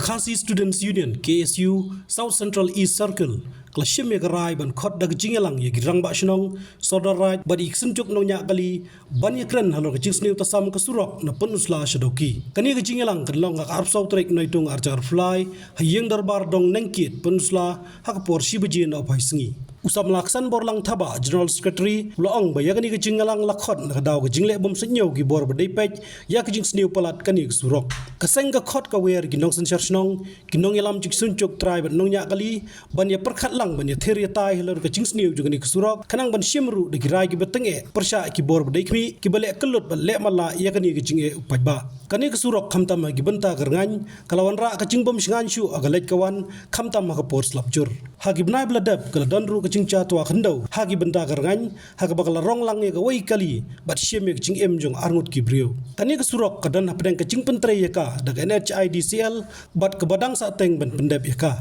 Kakasi Students Union KSU South Central East Circle Klashim ya garai ban khot dag jingelang ya girang ba shnong sodar right bad iksen juk no nya kali ban ya kren halo jing snew tasam ka surok na penusla shadoki kani ga jingelang kan long ga arp sau trek noitung arjar fly hayeng darbar dong nengkit penusla hak por shibajin op haisngi usam laksan borlang thaba general secretary loong ba yakani ga jingelang lakhot na daw ga jingle bom senyo gi bor ba dei pech ya ga jing snew palat kani ga surok kaseng ga khot ka wer gi nong san shnong kinong yalam jik sun juk trai ban nong nya kali ban ya perkhat ban ya theria tai helor ka chings new jugani kusurok kanang ban shimru de girai ki betenge persha ki bor badai khmi ki bale kelut bal le mala yakani ki jinge upajba kani kusurok khamtam gi banta garngan kalawan ra ka chingbom shingan shu agalek kawan khamtam ka por slapjur hagi bnai bladab kala donru ka chingcha to khandau hagi banta garngan hagi bakal rong lang ga wai kali bat shim ki ching em jong arngut ki brio kani kusurok kadan hapdeng ka ching pentre yaka dag NHIDCL bat ke badang sa teng ban pendep yaka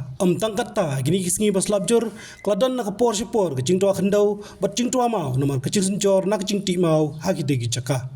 tangkat ta gini kisngi baslap kladon nak por sipor ke jingtua khendau bat jingtua mau nomor ke jing jor nak jing ti mau hagi degi chaka